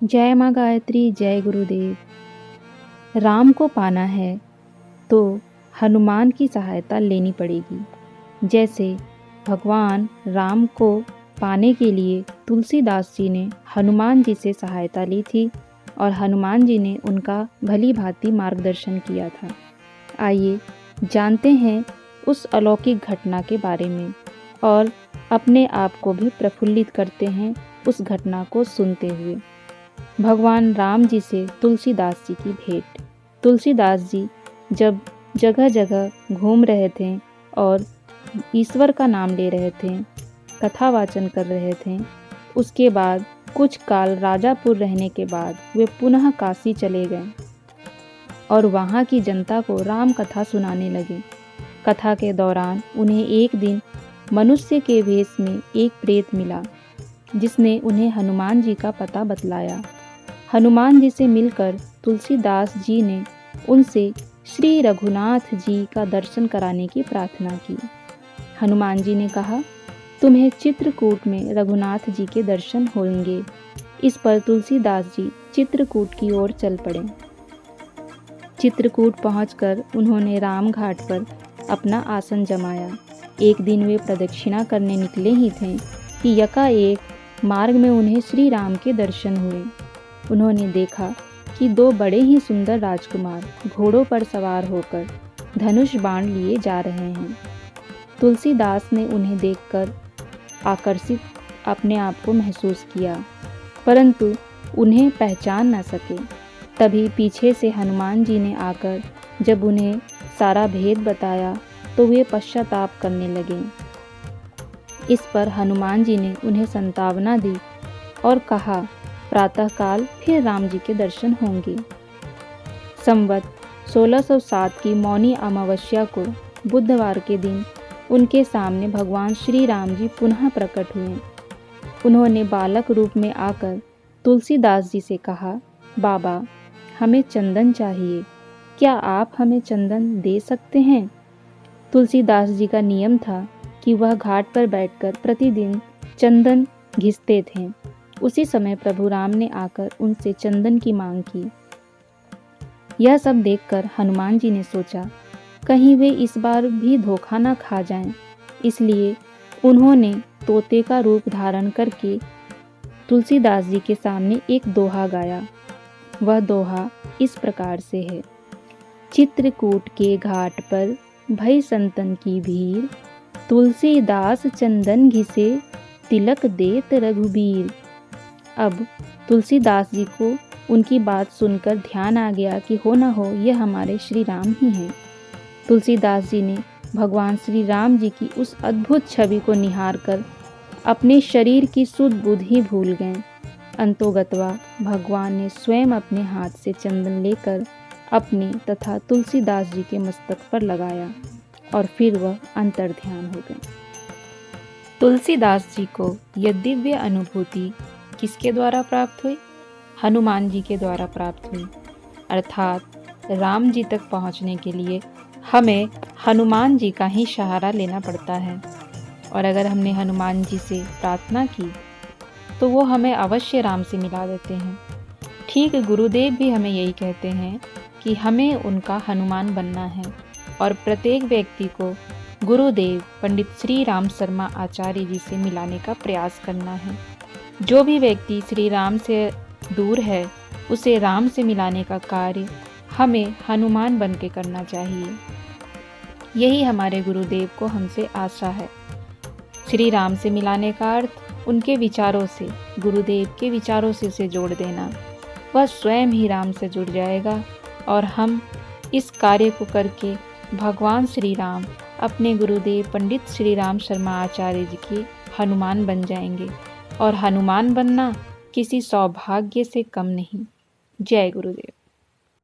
जय माँ गायत्री, जय गुरुदेव। राम को पाना है तो हनुमान की सहायता लेनी पड़ेगी। जैसे भगवान राम को पाने के लिए तुलसीदास जी ने हनुमान जी से सहायता ली थी और हनुमान जी ने उनका भली भांति मार्गदर्शन किया था। आइए जानते हैं उस अलौकिक घटना के बारे में और अपने आप को भी प्रफुल्लित करते हैं उस घटना को सुनते हुए। भगवान राम जी से तुलसीदास जी की भेंट। तुलसीदास जी जब जगह जगह घूम रहे थे और ईश्वर का नाम ले रहे थे, कथा वाचन कर रहे थे, उसके बाद कुछ काल राजापुर रहने के बाद वे पुनः काशी चले गए और वहाँ की जनता को राम कथा सुनाने लगे। कथा के दौरान उन्हें एक दिन मनुष्य के वेश में एक प्रेत मिला जिसने उन्हें हनुमान जी का पता बतलाया। हनुमान जी से मिलकर तुलसीदास जी ने उनसे श्री रघुनाथ जी का दर्शन कराने की प्रार्थना की। हनुमान जी ने कहा, तुम्हें चित्रकूट में रघुनाथ जी के दर्शन होंगे। इस पर तुलसीदास जी चित्रकूट की ओर चल पड़े। चित्रकूट पहुंचकर उन्होंने राम घाट पर अपना आसन जमाया। एक दिन वे प्रदक्षिणा करने निकले ही थे कि यकाएक मार्ग में उन्हें श्री राम के दर्शन हुए। उन्होंने देखा कि दो बड़े ही सुंदर राजकुमार घोड़ों पर सवार होकर धनुष बाण लिए जा रहे हैं। तुलसीदास ने उन्हें देखकर आकर्षित अपने आप को महसूस किया, परंतु उन्हें पहचान न सके। तभी पीछे से हनुमान जी ने आकर जब उन्हें सारा भेद बताया तो वे पश्चाताप करने लगे। इस पर हनुमान जी ने उन्हें सांत्वना दी और कहा, प्रातःकाल फिर राम जी के दर्शन होंगे। संवत 1607 की मौनी अमावस्या को बुधवार के दिन उनके सामने भगवान श्री राम जी पुनः प्रकट हुए। उन्होंने बालक रूप में आकर तुलसीदास जी से कहा, बाबा हमें चंदन चाहिए, क्या आप हमें चंदन दे सकते हैं? तुलसीदास जी का नियम था कि वह घाट पर बैठकर प्रतिदिन चंदन घिसते थे। उसी समय प्रभु राम ने आकर उनसे चंदन की मांग की। यह सब देखकर हनुमान जी ने सोचा, कहीं वे इस बार भी धोखा न खा जाएं। इसलिए उन्होंने तोते का रूप धारण करके तुलसीदास जी के सामने एक दोहा गाया। वह दोहा इस प्रकार से है। चित्रकूट के घाट पर भई संतन की भीड़, तुलसीदास चंदन घिसे तिलक देत रघुबीर। अब तुलसीदास जी को उनकी बात सुनकर ध्यान आ गया कि हो न हो यह हमारे श्री राम ही हैं। तुलसीदास जी ने भगवान श्री राम जी की उस अद्भुत छवि को निहार कर अपने शरीर की सुध बुध ही भूल गए। अंतोगत्वा भगवान ने स्वयं अपने हाथ से चंदन लेकर अपने तथा तुलसीदास जी के मस्तक पर लगाया और फिर वह अंतर्ध्यान हो गए। तुलसीदास जी को यह दिव्य अनुभूति किसके द्वारा प्राप्त हुई? हनुमान जी के द्वारा प्राप्त हुई। अर्थात राम जी तक पहुंचने के लिए हमें हनुमान जी का ही सहारा लेना पड़ता है। और अगर हमने हनुमान जी से प्रार्थना की तो वो हमें अवश्य राम से मिला देते हैं। ठीक गुरुदेव भी हमें यही कहते हैं कि हमें उनका हनुमान बनना है और प्रत्येक व्यक्ति को गुरुदेव पंडित श्री राम शर्मा आचार्य जी से मिलाने का प्रयास करना है। जो भी व्यक्ति श्री राम से दूर है उसे राम से मिलाने का कार्य हमें हनुमान बन के करना चाहिए। यही हमारे गुरुदेव को हमसे आशा है। श्री राम से मिलाने का अर्थ उनके विचारों से, गुरुदेव के विचारों से उसे जोड़ देना। वह स्वयं ही राम से जुड़ जाएगा और हम इस कार्य को करके भगवान श्री राम अपने गुरुदेव पंडित श्री राम शर्मा आचार्य जी के हनुमान बन जाएंगे। और हनुमान बनना किसी सौभाग्य से कम नहीं। जय गुरुदेव।